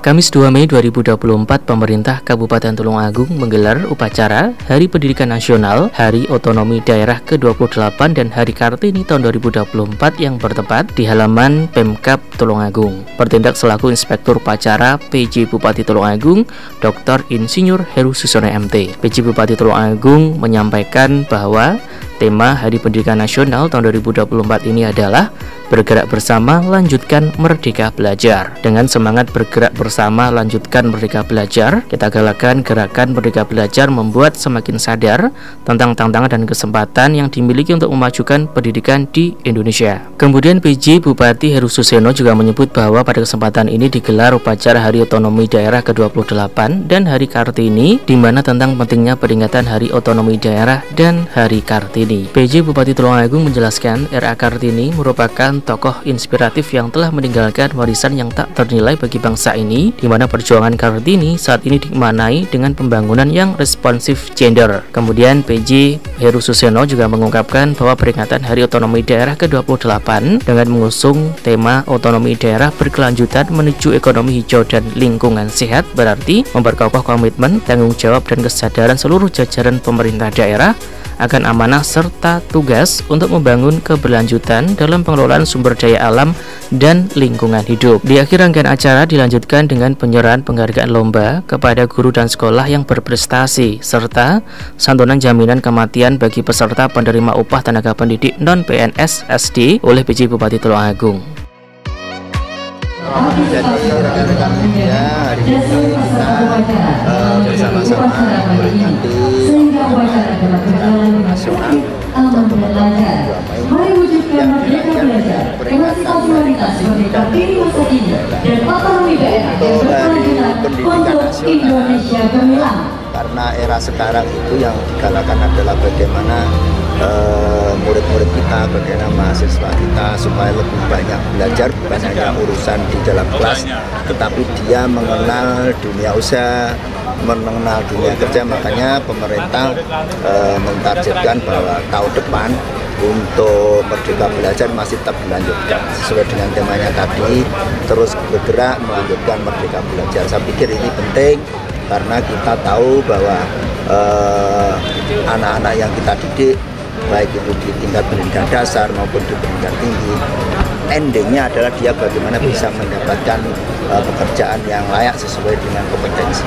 Kamis 2 Mei 2024, pemerintah Kabupaten Tulungagung menggelar upacara Hari Pendidikan Nasional, Hari Otonomi Daerah ke-28 dan Hari Kartini tahun 2024 yang bertepat di halaman Pemkab Tulungagung. Bertindak selaku Inspektur Upacara PJ Bupati Tulungagung, Dr. Insinyur Heru Susono MT. PJ Bupati Tulungagung menyampaikan bahwa tema Hari Pendidikan Nasional tahun 2024 ini adalah bergerak bersama, lanjutkan merdeka belajar. Dengan semangat bergerak bersama, lanjutkan merdeka belajar, kita galakkan gerakan merdeka belajar membuat semakin sadar tentang tantangan dan kesempatan yang dimiliki untuk memajukan pendidikan di Indonesia. Kemudian PJ Bupati Heru Susono juga menyebut bahwa pada kesempatan ini digelar upacara Hari Otonomi Daerah ke-28 dan Hari Kartini, di mana tentang pentingnya peringatan Hari Otonomi Daerah dan Hari Kartini. PJ Bupati Tulungagung menjelaskan RA Kartini merupakan tokoh inspiratif yang telah meninggalkan warisan yang tak ternilai bagi bangsa ini, di mana perjuangan Kartini saat ini dimaknai dengan pembangunan yang responsif gender. Kemudian PJ Heru Susono juga mengungkapkan bahwa peringatan Hari Otonomi Daerah ke-28 dengan mengusung tema otonomi daerah berkelanjutan menuju ekonomi hijau dan lingkungan sehat berarti memperkokoh komitmen, tanggung jawab dan kesadaran seluruh jajaran pemerintah daerah akan amanah serta tugas untuk membangun keberlanjutan dalam pengelolaan sumber daya alam dan lingkungan hidup. Di akhir rangkaian acara dilanjutkan dengan penyerahan penghargaan lomba kepada guru dan sekolah yang berprestasi serta santunan jaminan kematian bagi peserta penerima upah tenaga pendidik non-PNS SD oleh PJ Bupati Tulungagung. Jadi rekan-rekan media, hari ini kita bersama-sama memperingati nasional jatuh pada 2 Mei yang dirayakan dengan peringatan untuk Hari Pendidikan Nasional. Karena era sekarang itu yang digalakan adalah bagaimana murid-murid kita, bagaimana mahasiswa kita supaya lebih banyak belajar, bukan hanya urusan di dalam kelas, tetapi dia mengenal dunia usaha, mengenal dunia kerja. Makanya pemerintah mentargetkan bahwa tahun depan untuk Merdeka Belajar masih tetap dilanjutkan sesuai dengan temanya tadi, terus bergerak melanjutkan Merdeka Belajar. Saya pikir ini penting karena kita tahu bahwa anak-anak yang kita didik, baik itu di tingkat pendidikan dasar maupun di pendidikan tinggi, endingnya adalah dia bagaimana bisa mendapatkan pekerjaan yang layak sesuai dengan kompetensi.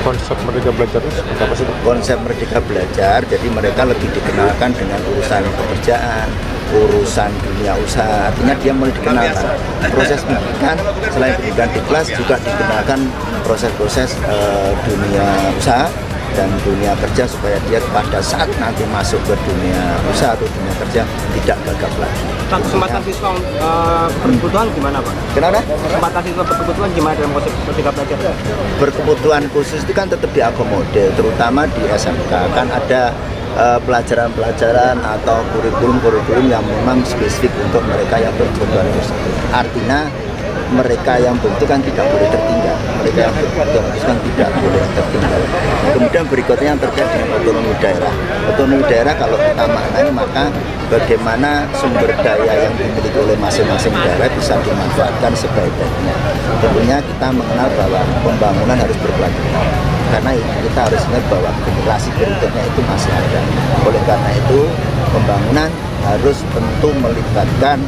Konsep Merdeka Belajar itu apa sih? Konsep Merdeka Belajar, jadi mereka lebih dikenalkan dengan urusan pekerjaan, urusan dunia usaha, artinya dia mulai dikenalkan proses pendidikan. Selain pendidikan di kelas juga dikenalkan proses-proses dunia usaha dan dunia kerja supaya dia pada saat nanti masuk ke dunia usaha atau dunia kerja tidak gagap lagi. Kesempatan siswa berkebutuhan gimana Pak? Kenapa? Kesempatan siswa berkebutuhan gimana dalam konsep Merdeka Belajar? Berkebutuhan khusus itu kan tetap diakomodir, terutama di SMK kan ada pelajaran-pelajaran atau kurikulum-kurikulum yang memang spesifik untuk mereka yang berkebutuhan khusus. Artinya mereka yang bentuk kan tidak boleh tertinggal, mereka yang berkebutuhan khusus kan tidak boleh tertinggal. Kemudian berikutnya yang terkait dengan otonomi daerah. Otonomi daerah kalau kita maknai maka bagaimana sumber daya yang dimiliki oleh masing-masing daerah bisa dimanfaatkan sebaik-baiknya. Tentunya kita mengenal bahwa pembangunan harus berkelanjutan, karena kita harus ingat bahwa generasi berikutnya itu masih ada. Oleh karena itu pembangunan harus tentu melibatkan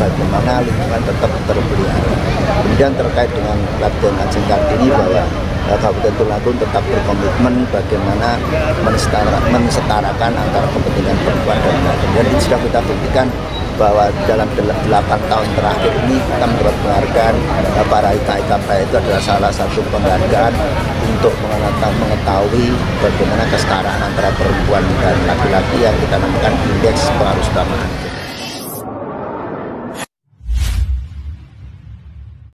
bagaimana lingkungan tetap terpelihara. Kemudian terkait dengan pelatihan Ajeng Kartini bahwa Kabupaten Tulungagung tetap berkomitmen bagaimana mensetarakan antara kepentingan perempuan dan laki-laki. Dan itu sudah kita buktikan bahwa dalam 8 tahun terakhir ini kita mendapat penghargaan. Para IKA itu adalah salah satu penghargaan untuk mengetahui bagaimana kesetaraan antara perempuan dan laki-laki yang kita namakan indeks pengaruh utama.